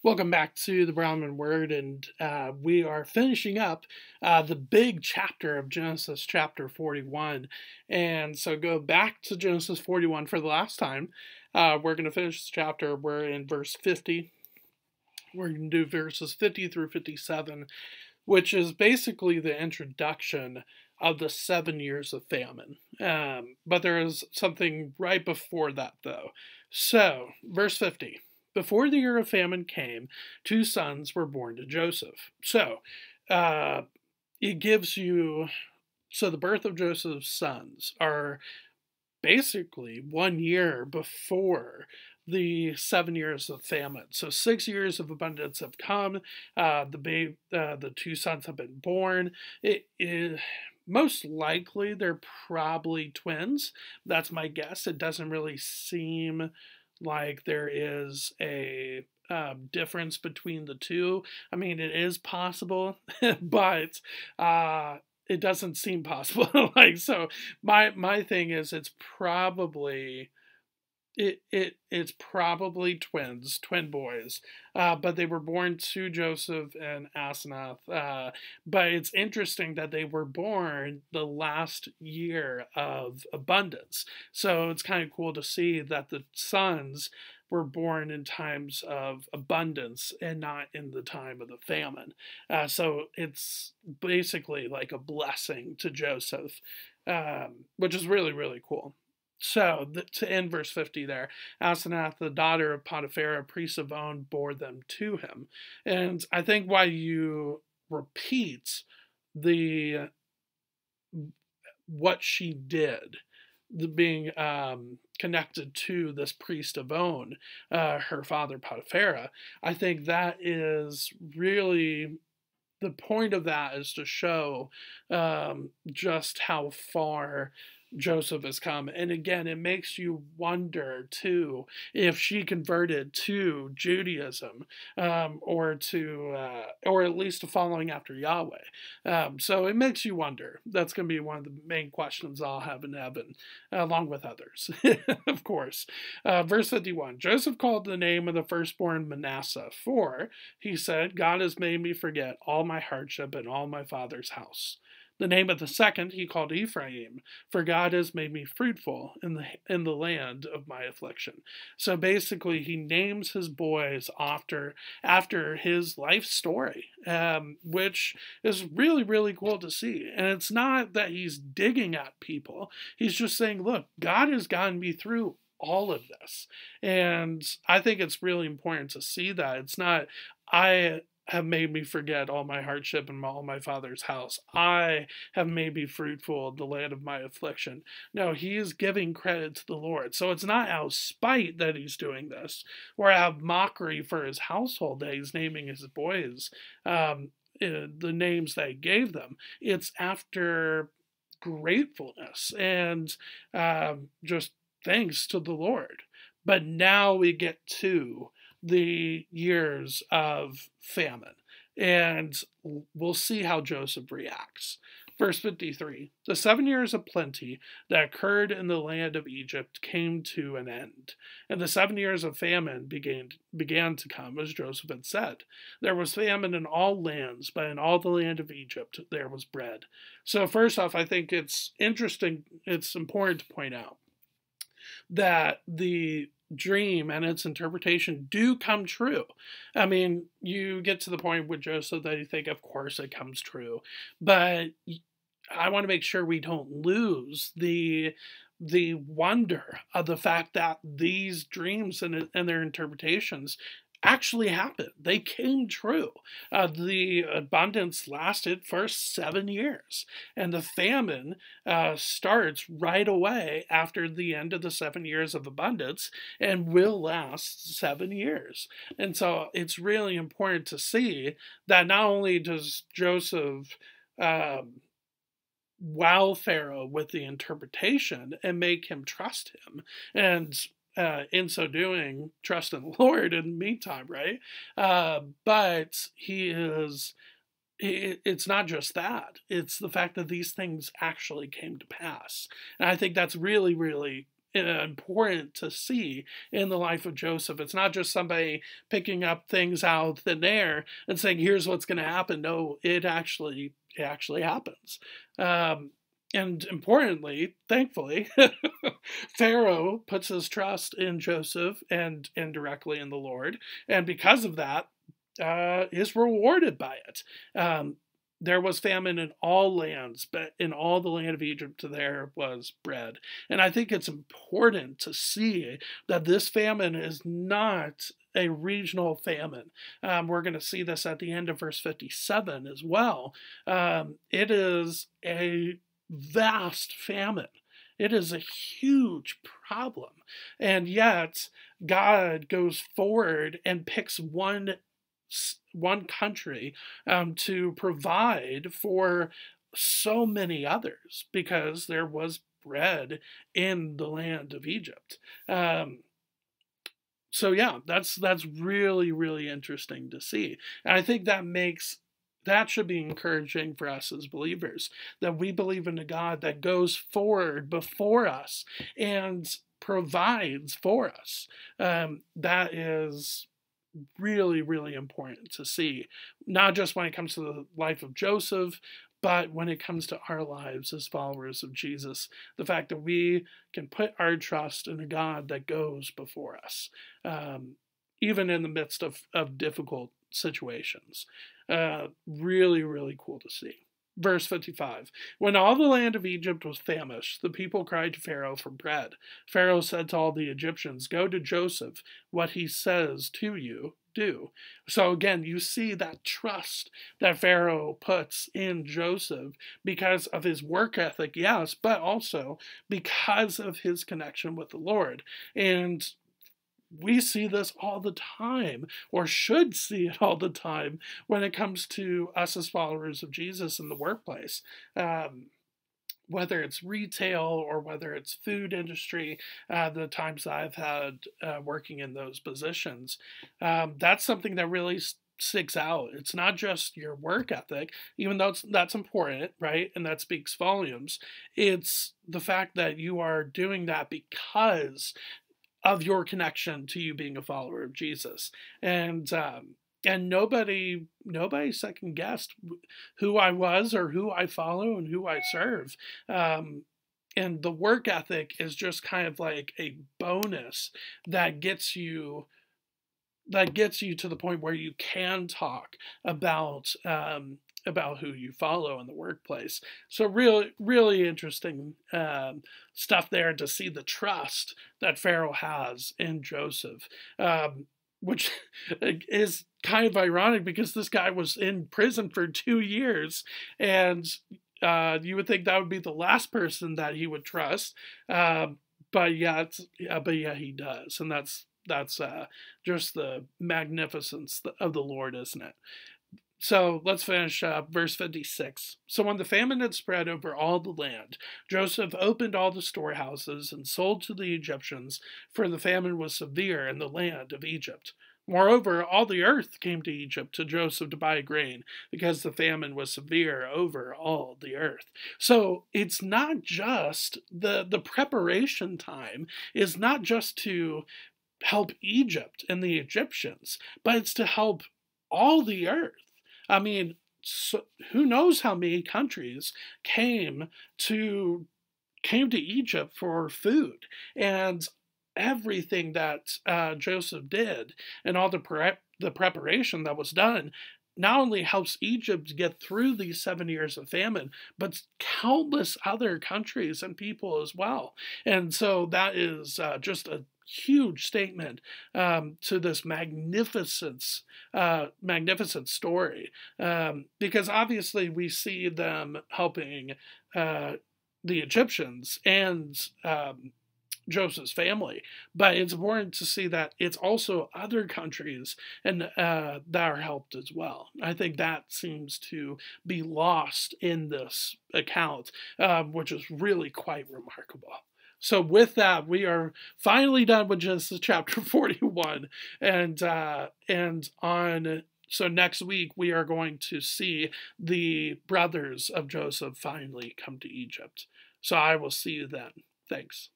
Welcome back to the Broadman Word, and we are finishing up the big chapter of Genesis, chapter 41. And so go back to Genesis 41 for the last time. We're going to finish this chapter. We're in verse 50. We're going to do verses 50 through 57, which is basically the introduction of the 7 years of famine. But there is something right before that, though. So, verse 50. Before the year of famine came, 2 sons were born to Joseph. So, uh, it gives you. So, the birth of Joseph's sons are basically 1 year before the 7 years of famine. So 6 years of abundance have come. The 2 sons have been born. It is most likely they're probably twins. That's my guess. It doesn't really seem like there is a difference between the two. I mean, it is possible, but it doesn't seem possible. So, my thing is, it's probably twins, twin boys, but they were born to Joseph and Asenath. But it's interesting that they were born the last year of abundance. So it's kind of cool to see that the sons were born in times of abundance and not in the time of the famine. So it's basically like a blessing to Joseph, which is really, really cool. So, to end verse 50 there, Asenath, the daughter of Potiphar, priest of On, bore them to him. And I think why you repeat the what she did, the being connected to this priest of On, her father Potiphar, I think that is really the point of that is to show just how far Joseph has come. And again, it makes you wonder too if she converted to Judaism, or at least to following after Yahweh. So it makes you wonder. That's going to be one of the main questions I'll have in heaven, along with others, of course. Verse 51. Joseph called the name of the firstborn Manasseh, for he said, God has made me forget all my hardship and all my father's house. The name of the second he called Ephraim, for God has made me fruitful in the land of my affliction. So basically, he names his boys after his life story, which is really, really cool to see. And it's not that he's digging at people. He's just saying, look, God has gotten me through all of this. And I think it's really important to see that. It's not, I have made me forget all my hardship and all my father's house. I have made me fruitful in the land of my affliction. No, he is giving credit to the Lord. So it's not out of spite that he's doing this, or out of mockery for his household that he's naming his boys the names that he gave them. It's after gratefulness and just thanks to the Lord. But now we get to the years of famine, and we'll see how Joseph reacts. Verse 53. The 7 years of plenty that occurred in the land of Egypt came to an end, and the 7 years of famine began to come, as Joseph had said. There was famine in all lands, but in all the land of Egypt there was bread. So first off, I think it's important to point out that the dream and its interpretation do come true. I mean, you get to the point with Joseph that you think, of course, it comes true, but I want to make sure we don't lose the wonder of the fact that these dreams and their interpretations actually happened. They came true. The abundance lasted for 7 years, and the famine starts right away after the end of the 7 years of abundance and will last 7 years. And so it's really important to see that not only does Joseph wow Pharaoh with the interpretation and make him trust him, and in so doing, trust in the Lord in the meantime, right? But it's not just that. It's the fact that these things actually came to pass. And I think that's really, really important to see in the life of Joseph. It's not just somebody picking up things out of thin air and saying, "Here's what's going to happen." No, it actually happens. And importantly, thankfully, Pharaoh puts his trust in Joseph and indirectly in the Lord, and because of that, is rewarded by it. There was famine in all lands, but in all the land of Egypt there was bread. And I think it's important to see that this famine is not a regional famine. We're going to see this at the end of verse 57 as well. It is a vast famine. It is a huge problem. And yet, God goes forward and picks one country to provide for so many others because there was bread in the land of Egypt. So yeah, that's really, really interesting to see. And I think that should be encouraging for us as believers, that we believe in a God that goes forward before us and provides for us. That is really, really important to see, not just when it comes to the life of Joseph, but when it comes to our lives as followers of Jesus, the fact that we can put our trust in a God that goes before us, even in the midst of difficult situations. Really, really cool to see. Verse 55, when all the land of Egypt was famished, the people cried to Pharaoh for bread. Pharaoh said to all the Egyptians, "Go to Joseph. What he says to you, do." So again, you see that trust that Pharaoh puts in Joseph because of his work ethic, yes, but also because of his connection with the Lord. And we see this all the time, or should see it all the time, when it comes to us as followers of Jesus in the workplace. Whether it's retail or whether it's food industry, the times I've had working in those positions, that's something that really sticks out. It's not just your work ethic, even though that's important, right? And that speaks volumes. It's the fact that you are doing that because of your connection to you being a follower of Jesus. And nobody second guessed who I was or who I follow and who I serve. And the work ethic is just kind of like a bonus that gets you to the point where you can talk about who you follow in the workplace. So really, really interesting stuff there to see the trust that Pharaoh has in Joseph, which is kind of ironic because this guy was in prison for 2 years, and you would think that would be the last person that he would trust, but yeah, he does, and that's just the magnificence of the Lord, isn't it? So let's finish up verse 56. So when the famine had spread over all the land, Joseph opened all the storehouses and sold to the Egyptians, for the famine was severe in the land of Egypt. Moreover, all the earth came to Egypt to Joseph to buy grain, because the famine was severe over all the earth. So it's not just the preparation time is not just to help Egypt and the Egyptians, but it's to help all the earth. I mean, so who knows how many countries came to Egypt for food, and everything that Joseph did and all the preparation that was done not only helps Egypt get through these 7 years of famine, but countless other countries and people as well. And so that is just a huge statement to this magnificent story, because obviously we see them helping the Egyptians and Joseph's family, but it's important to see that it's also other countries and that are helped as well. I think that seems to be lost in this account, which is really quite remarkable. So with that, we are finally done with Genesis chapter 41, so next week we are going to see the brothers of Joseph finally come to Egypt. So I will see you then. Thanks.